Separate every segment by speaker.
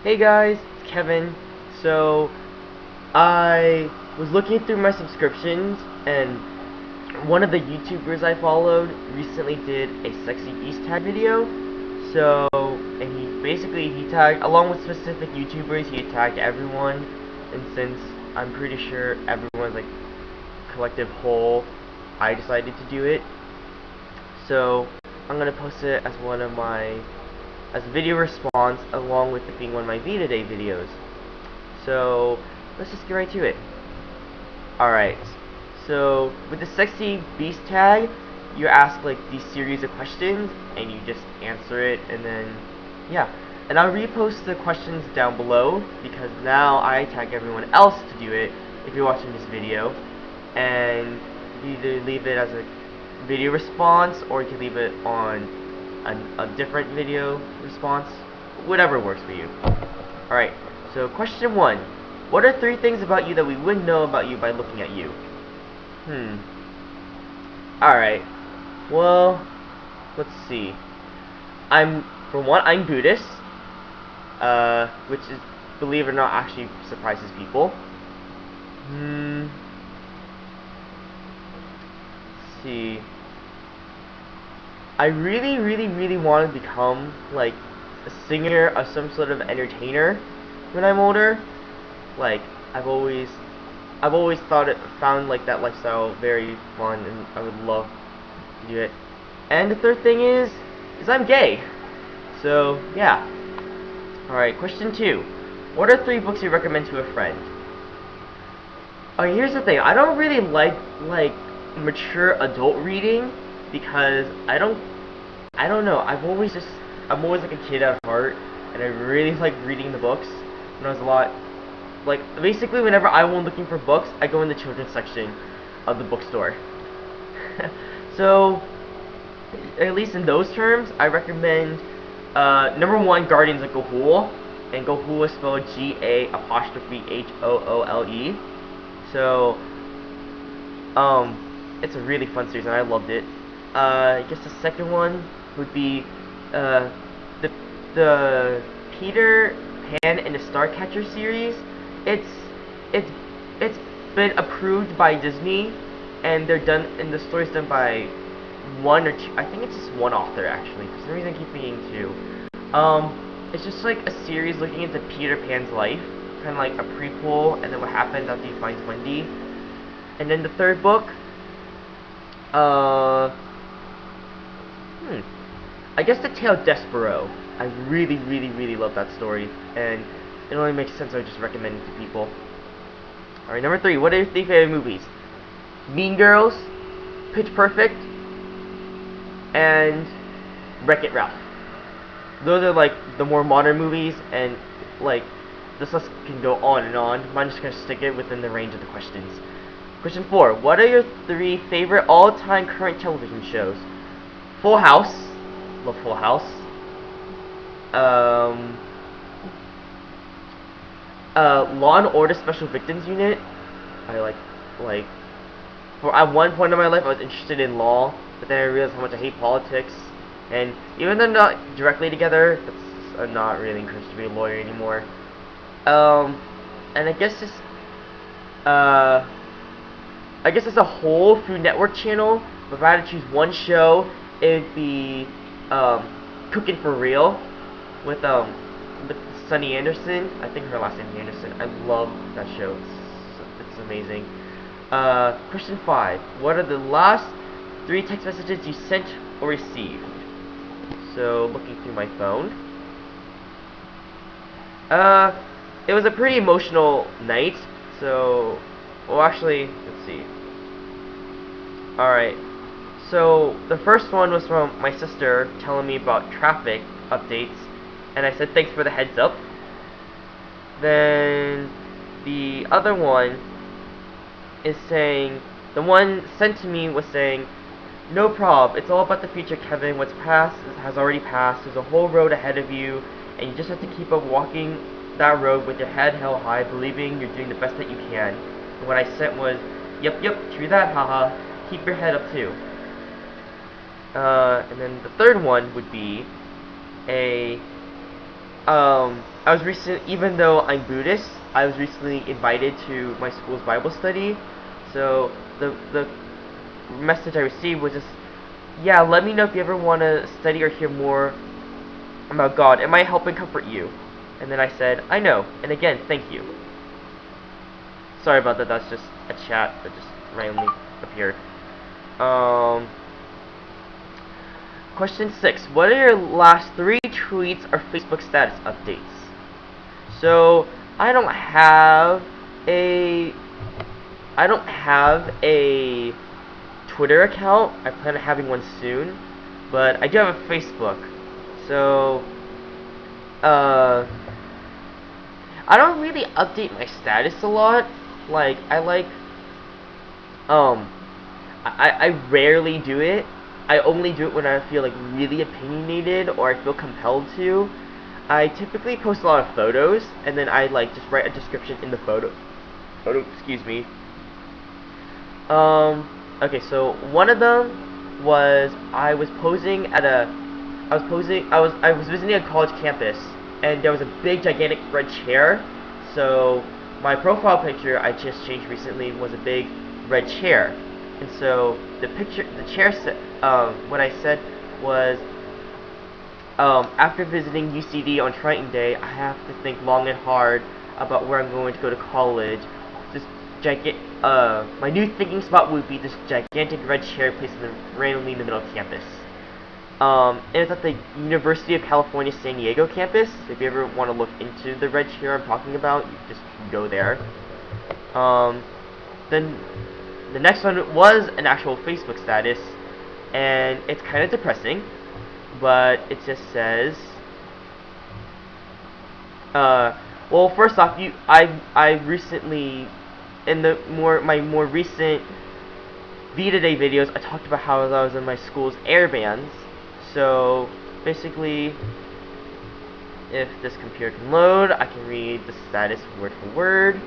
Speaker 1: Hey guys, it's Kevin. So, I was looking through my subscriptions, and one of the YouTubers I followed recently did a sexy beast tag video. So, and he tagged, along with specific YouTubers, he tagged everyone. And since I'm pretty sure everyone's like collective whole, I decided to do it. So, I'm gonna post it as one of my as a video response, along with it being one of my VEDA Day videos. So let's just get right to it. Alright, so with the sexy beast tag, you ask like these series of questions and you just answer it, and then yeah. And I'll repost the questions down below because now I tag everyone else to do it if you're watching this video. And you either leave it as a video response or you can leave it on a different video response, whatever works for you. Alright, so question 1. What are 3 things about you that we wouldn't know about you by looking at you? Alright, well, let's see. For one, I'm Buddhist, which is, believe it or not, actually surprises people. Let's see. I really want to become like a singer or some sort of entertainer when I'm older. Like I've always found like that lifestyle very fun, and I would love to do it. And the third thing is I'm gay. So yeah. Alright, question 2. What are 3 books you recommend to a friend? Okay, here's the thing. I don't really like mature adult reading because I don't know. I'm always like a kid at heart, and I really like reading the books. When I was a lot, like basically whenever I went looking for books, I go in the children's section of the bookstore. So at least in those terms, I recommend number 1, Guardians of Ga'Hoole, and Ga'Hoole is spelled G-A''Hoole. So it's a really fun series and I loved it. I guess the second one would be the Peter Pan and the Starcatcher series. It's been approved by Disney, and the story's done by 1 or 2. I think it's just 1 author actually. For some reason, I keep thinking 2. It's just like a series looking into Peter Pan's life, kind of like a prequel, and then what happens after he finds Wendy. And then the third book, I guess The Tale of Despero. I really love that story, and it only makes sense I would just recommend it to people. Alright, number 3. What are your 3 favorite movies? Mean Girls, Pitch Perfect, and Wreck-It Ralph. Those are like the more modern movies, and like this list can go on and on. I'm just gonna stick it within the range of the questions. Question 4. What are your 3 favorite all-time current television shows? Full House. Love Full House. Law and Order Special Victims Unit. I like for at one point in my life I was interested in law, but then I realized how much I hate politics, and even though they're not directly together, I'm not really encouraged to be a lawyer anymore. And I guess as a whole Food Network channel, but if I had to choose one show, it would be Cooking for Real with Sunny Anderson. I think her last name is Anderson. I love that show. It's amazing. Question 5. What are the last 3 text messages you sent or received? So looking through my phone. It was a pretty emotional night. So, well, actually, let's see. Alright, so the first one was from my sister telling me about traffic updates, and I said thanks for the heads up. Then the other one is saying, the one sent to me was saying, no prob, it's all about the future, Kevin. What's past has already passed. There's a whole road ahead of you, and you just have to keep up walking that road with your head held high, believing you're doing the best that you can. And what I sent was, yep, true that, haha. Keep your head up too. And then the third one would be a I was even though I'm Buddhist, I was recently invited to my school's Bible study. So the message I received was just, yeah, let me know if you ever want to study or hear more about God. It might help and comfort you. And then I said, I know. And again, thank you. Sorry about that. That's just a chat that just randomly appeared. Question 6. What are your last 3 tweets or Facebook status updates? So, I don't have a Twitter account. I plan on having one soon, but I do have a Facebook. So, I don't really update my status a lot. Like, I rarely do it. I only do it when I feel like really opinionated or I feel compelled to. I typically post a lot of photos, and then I like just write a description in the photo, excuse me. Okay, so one of them was I was visiting a college campus, and there was a big gigantic red chair. So my profile picture I just changed recently was a big red chair, and so the chair what I said was, after visiting UCD on Triton Day, I have to think long and hard about where I'm going to go to college. My new thinking spot would be this gigantic red chair placed randomly in the middle of campus. And it's at the University of California, San Diego campus. So if you ever want to look into the red chair I'm talking about, you just go there. Then the next one was an actual Facebook status, and it's kind of depressing, but it just says, well, first off, I recently, in my more recent VEDA Day videos, I talked about how I was in my school's air bands. So basically, if this computer can load, I can read the status word for word.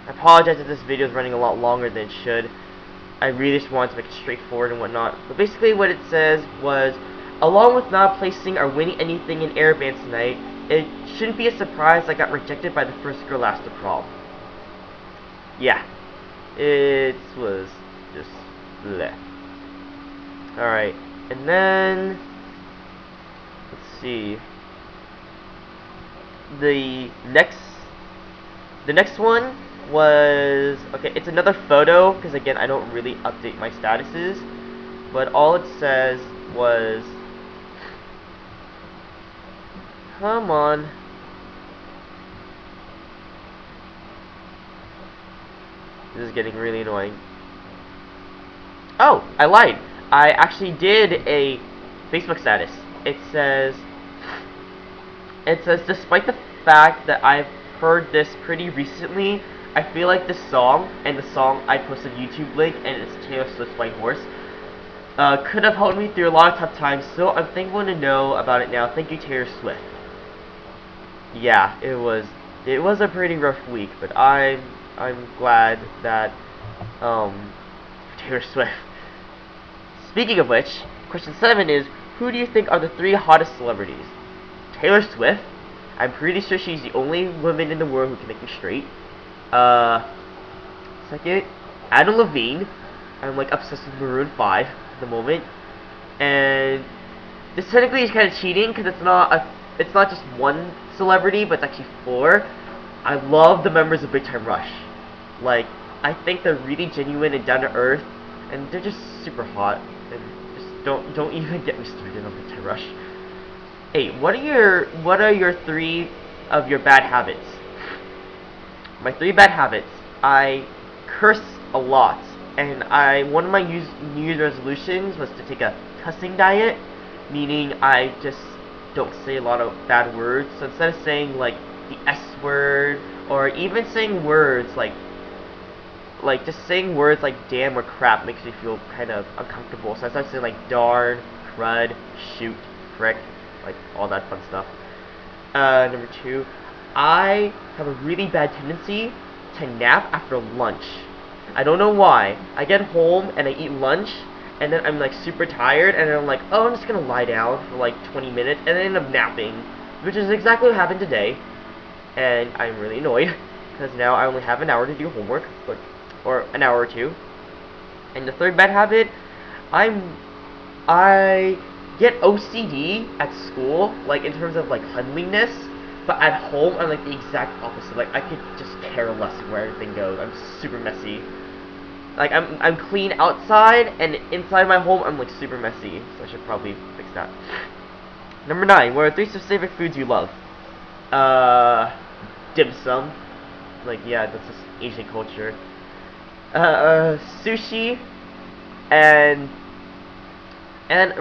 Speaker 1: I apologize if this video is running a lot longer than it should. I really just wanted to make it straightforward and whatnot. But basically what it says was, along with not placing or winning anything in air bands tonight, it shouldn't be a surprise I got rejected by the first girl asked to prom. Yeah, it was just bleh. Alright, and then let's see. The next one was, okay, it's another photo, because again, I don't really update my statuses, but all it says was, come on. This is getting really annoying. Oh, I lied. I actually did a Facebook status. It says, despite the fact that I've heard this pretty recently, I feel like this song, and the song I posted YouTube link, and it's Taylor Swift's White Horse, could have helped me through a lot of tough times, so I'm thankful to know about it now. Thank you, Taylor Swift. Yeah, it was a pretty rough week, but I'm glad that Taylor Swift. Speaking of which, question 7 is, who do you think are the 3 hottest celebrities? Taylor Swift. I'm pretty sure she's the only woman in the world who can make me straight. Second, Adam Levine. I'm like obsessed with Maroon 5 at the moment, and this technically is kind of cheating because it's not just one celebrity, but it's actually 4. I love the members of Big Time Rush. Like, I think they're really genuine and down to earth, and they're just super hot. And just don't even get me started on Big Time Rush. 8. What are your 3 of your bad habits? My 3 bad habits. I curse a lot, and one of my New Year's resolutions was to take a cussing diet, meaning I just don't say a lot of bad words. So instead of saying like the S word, or even saying words like just saying words like damn or crap makes me feel kind of uncomfortable. So I started saying like darn, crud, shoot, frick, like all that fun stuff. Number 2, I have a really bad tendency to nap after lunch. I don't know why. I get home and I eat lunch, and then I'm like super tired, and then I'm like, oh, I'm just gonna lie down for like 20 minutes, and then end up napping, which is exactly what happened today, and I'm really annoyed, because now I only have an hour to do homework, or an hour or two. And the third bad habit, I get OCD at school, like in terms of like cleanliness, but at home I'm like the exact opposite. Like I could just care less where everything goes. I'm super messy. Like I'm clean outside, and inside my home I'm like super messy. So I should probably fix that. Number 9. What are 3 specific foods you love? Dim sum. Like yeah, that's just Asian culture. Sushi, and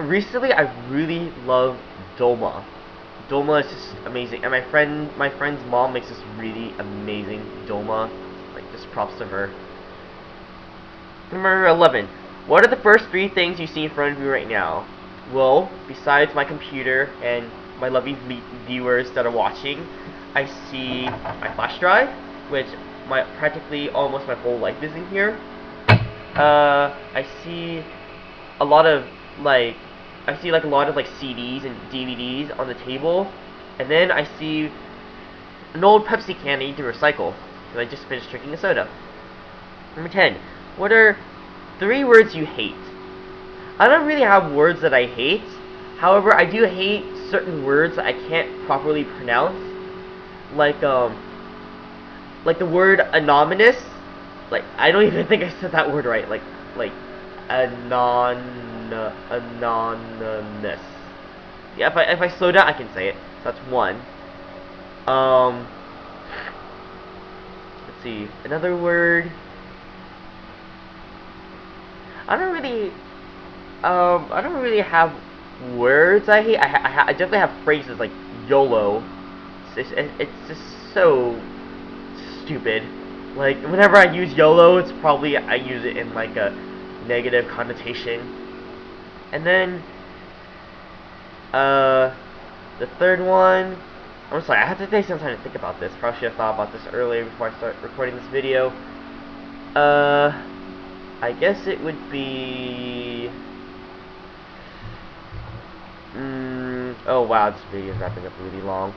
Speaker 1: recently I really love dolma. Dolma is just amazing, and my friend's mom makes this really amazing dolma. Like just props to her. Number 11. What are the first 3 things you see in front of you right now? Well, besides my computer and my lovely viewers that are watching, I see my flash drive, which practically almost my whole life is in here. I see a lot of like CDs and DVDs on the table, and then I see an old Pepsi can I need to recycle because I just finished drinking a soda. Number 10. What are 3 words you hate? I don't really have words that I hate. However, I do hate certain words that I can't properly pronounce, like the word anonymous. Like I don't even think I said that word right. Like anonymous. Yeah, if I slow down, I can say it. So that's 1. Let's see, another word. I don't really have words I hate. I definitely have phrases like YOLO. It's just so stupid. Like whenever I use YOLO, it's probably I use it in like a negative connotation. And then the third one, I'm sorry, I have to take some time to think about this. Probably should have thought about this earlier before I start recording this video. I guess it would be oh wow, this video is wrapping up really long.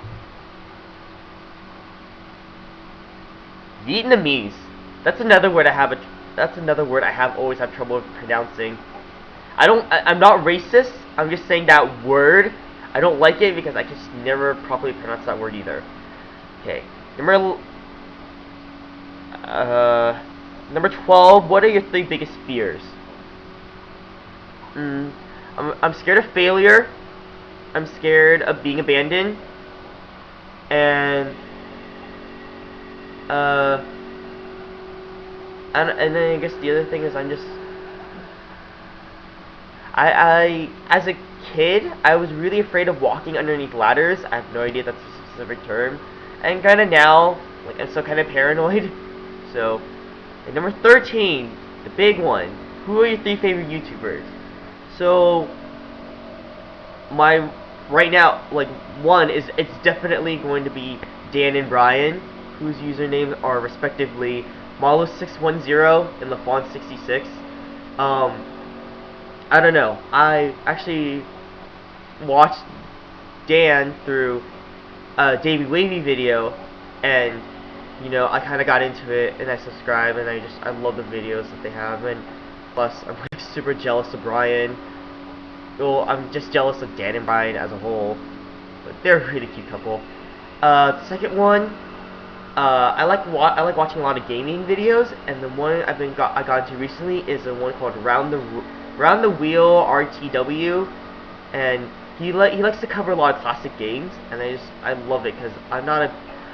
Speaker 1: Vietnamese. That's another word I have always have trouble pronouncing. I'm not racist. I'm just saying that word. I don't like it because I just never properly pronounce that word either. Okay. Number 12. What are your 3 biggest fears? I'm scared of failure. I'm scared of being abandoned. And and then I guess the other thing is I as a kid I was really afraid of walking underneath ladders. I have no idea if that's a specific term, and kind of now like I'm still kind of paranoid. So, and number 13, the big one. Who are your 3 favorite YouTubers? So right now, like 1 is it's definitely going to be Dan and Brian, whose usernames are respectively Malo610 and LaFawn66. I don't know. I actually watched Dan through a Davey Wavy video, and you know I kind of got into it, and I subscribe, and I love the videos that they have, and plus I'm like super jealous of Brian. Well, I'm just jealous of Dan and Brian as a whole, but they're a really cute couple. The second one. I like watching a lot of gaming videos, and the one I got into recently is the one called Round the Wheel RTW, and he likes to cover a lot of classic games, and I love it because I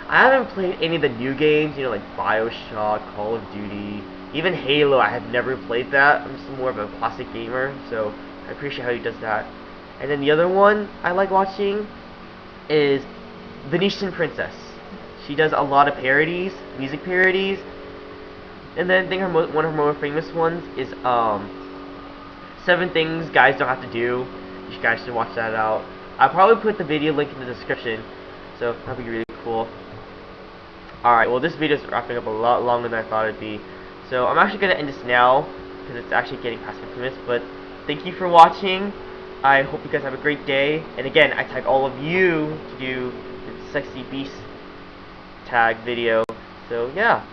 Speaker 1: haven't played any of the new games, you know, like BioShock, Call of Duty, even Halo. I have never played that. I'm just more of a classic gamer, so I appreciate how he does that. And then the other one I like watching is Venetian Princess. She does a lot of parodies, music parodies, and then I think one of her more famous ones is 7 Things Guys Don't Have to Do. You guys should watch that out. I'll probably put the video link in the description, so that'll be really cool. Alright, well this video is wrapping up a lot longer than I thought it'd be, so I'm actually going to end this now, because it's actually getting past 50 minutes, but thank you for watching. I hope you guys have a great day. And again, I tag all of you to do the Sexy Beast tag video. So yeah.